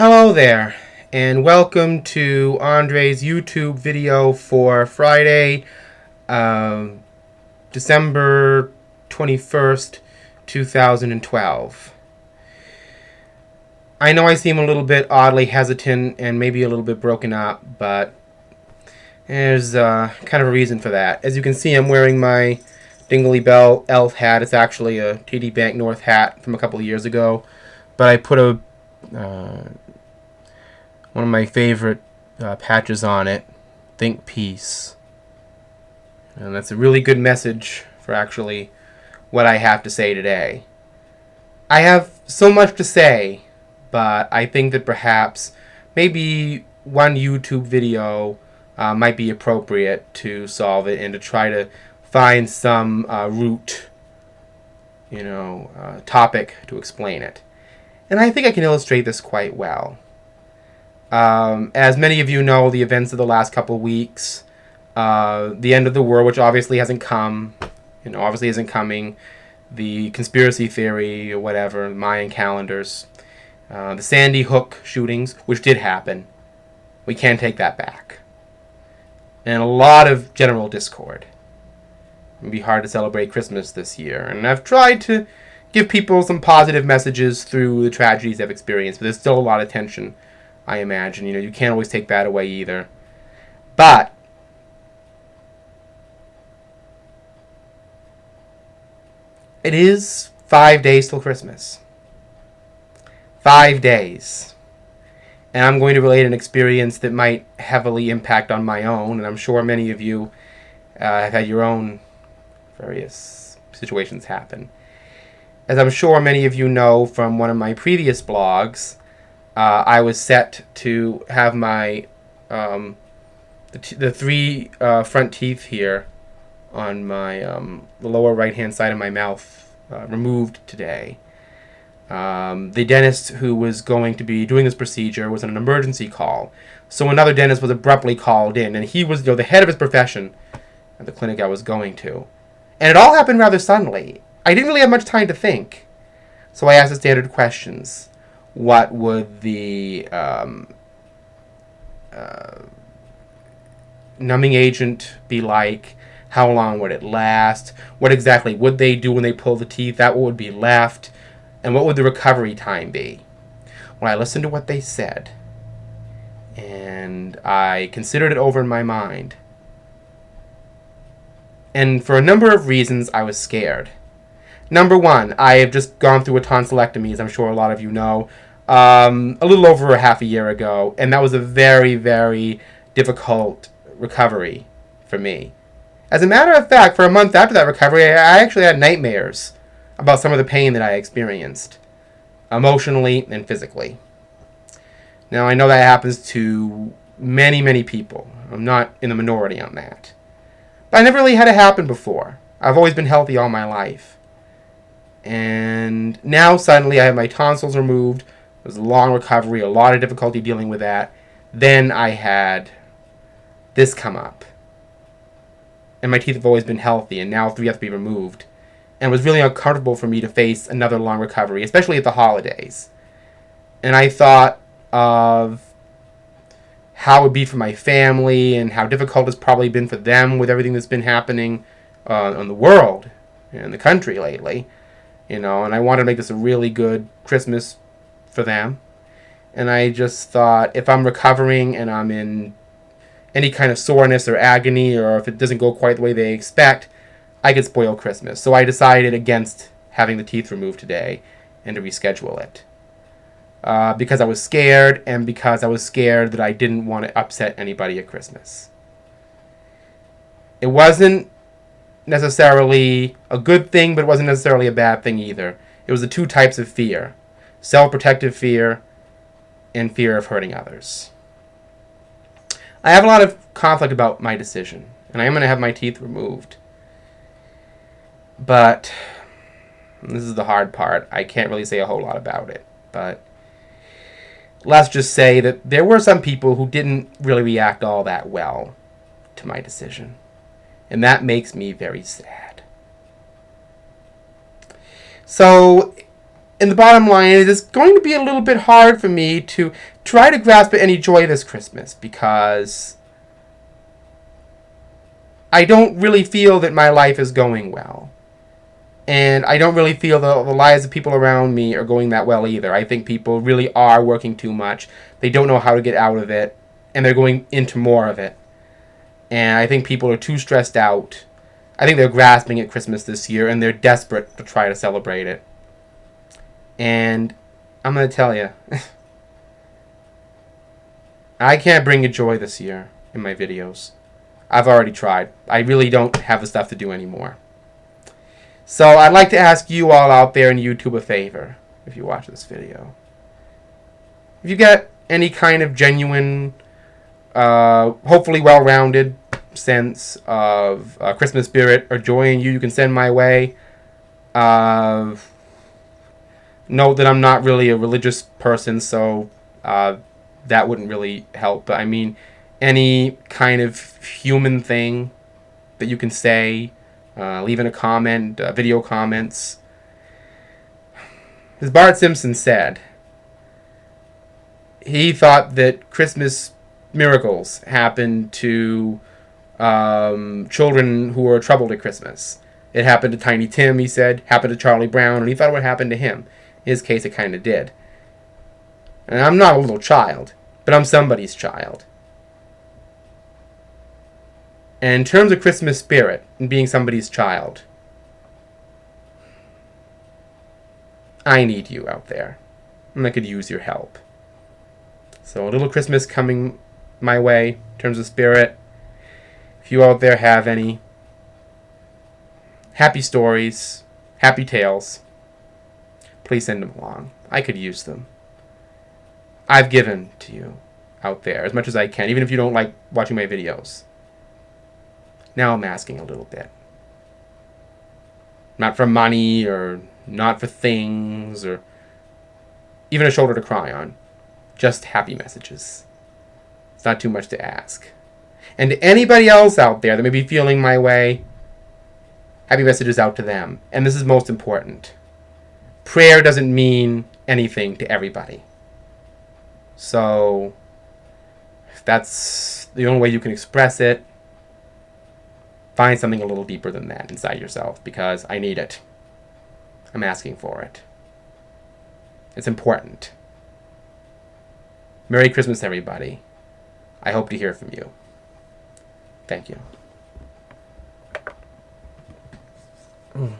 Hello there, and welcome to Andre's YouTube video for Friday, um, December 21st, 2012. I know I seem a little bit oddly hesitant and maybe a little bit broken up, but there's kind of a reason for that. As you can see, I'm wearing my Dingley Bell elf hat. It's actually a TD Bank North hat from a couple of years ago, but I put one of my favorite patches on it, Think Peace. And that's a really good message for actually what I have to say today. I have so much to say, but I think that perhaps maybe one YouTube video might be appropriate to solve it and to try to find some root, topic to explain it. And I think I can illustrate this quite well. As many of you know, the events of the last couple of weeks, the end of the world, which obviously hasn't come, obviously isn't coming, the conspiracy theory or whatever, Mayan calendars, the Sandy Hook shootings, which did happen. We can't take that back. And a lot of general discord. It'd be hard to celebrate Christmas this year. And I've tried to give people some positive messages through the tragedies they've experienced, but there's still a lot of tension, I imagine. You can't always take that away either. But it is 5 days till Christmas. 5 days. And I'm going to relate an experience that might heavily impact on my own, and I'm sure many of you have had your own various situations happen. As I'm sure many of you know from one of my previous blogs, I was set to have my the three front teeth here on my the lower right hand side of my mouth removed today. The dentist who was going to be doing this procedure was on an emergency call, so another dentist was abruptly called in, and he was the head of his profession at the clinic I was going to, and it all happened rather suddenly. I didn't really have much time to think, so I asked the standard questions. What would the numbing agent be like? How long would it last? What exactly would they do when they pull the teeth out? What would be left? And what would the recovery time be? Well, I listened to what they said, and I considered it over in my mind. And for a number of reasons, I was scared. Number one, I have just gone through a tonsillectomy, as I'm sure a lot of you know, a little over half a year ago, and that was a very, very difficult recovery for me. As a matter of fact, for a month after that recovery, I actually had nightmares about some of the pain that I experienced, emotionally and physically. Now, I know that happens to many, many people. I'm not in the minority on that. But I never really had it happen before. I've always been healthy all my life. And now suddenly I have my tonsils removed. It was a long recovery, a lot of difficulty dealing with that. Then I had this come up. And my teeth have always been healthy, and now 3 have to be removed. And it was really uncomfortable for me to face another long recovery, especially at the holidays. And I thought of how it would be for my family and how difficult it's probably been for them with everything that's been happening in the world and the country lately. And I wanted to make this a really good Christmas for them. And I just thought, if I'm recovering and I'm in any kind of soreness or agony, or if it doesn't go quite the way they expect, I could spoil Christmas. So I decided against having the teeth removed today and to reschedule it. Because I was scared, and because I was scared that I didn't want to upset anybody at Christmas. It wasn't necessarily a good thing, but it wasn't necessarily a bad thing either. It was the 2 types of fear: self-protective fear and fear of hurting others. I have a lot of conflict about my decision, and I am going to have my teeth removed. But this is the hard part. I can't really say a whole lot about it. But let's just say that there were some people who didn't really react all that well to my decision. And that makes me very sad. So And the bottom line is it's going to be a little bit hard for me to try to grasp at any joy this Christmas because I don't really feel that my life is going well. And I don't really feel the lives of people around me are going that well either. I think people really are working too much. They don't know how to get out of it. And they're going into more of it. And I think people are too stressed out. I think they're grasping at Christmas this year. And they're desperate to try to celebrate it. And I'm going to tell you. I can't bring you joy this year in my videos. I've already tried. I really don't have the stuff to do anymore. So I'd like to ask you all out there in YouTube a favor, if you watch this video. If you get any kind of genuine, hopefully well-rounded sense of Christmas spirit or joy in you, you can send my way. Note that I'm not really a religious person, so that wouldn't really help. But I mean, any kind of human thing that you can say, leaving a comment, video comments. As Bart Simpson said, he thought that Christmas miracles happened to children who were troubled at Christmas. It happened to Tiny Tim, he said, happened to Charlie Brown, and he thought it would happen to him. In his case, it kind of did. And I'm not a little child, but I'm somebody's child. And in terms of Christmas spirit and being somebody's child, I need you out there. And I could use your help. So a little Christmas coming my way in terms of spirit. If you out there have any happy stories, happy tales, please send them along. I could use them. I've given to you out there as much as I can, even if you don't like watching my videos. Now I'm asking a little bit. Not for money or not for things or even a shoulder to cry on. Just happy messages. It's not too much to ask. And to anybody else out there that may be feeling my way, happy messages out to them. And this is most important. Prayer doesn't mean anything to everybody. So if that's the only way you can express it, find something a little deeper than that inside yourself, because I need it. I'm asking for it. It's important. Merry Christmas, everybody. I hope to hear from you. Thank you. Mm.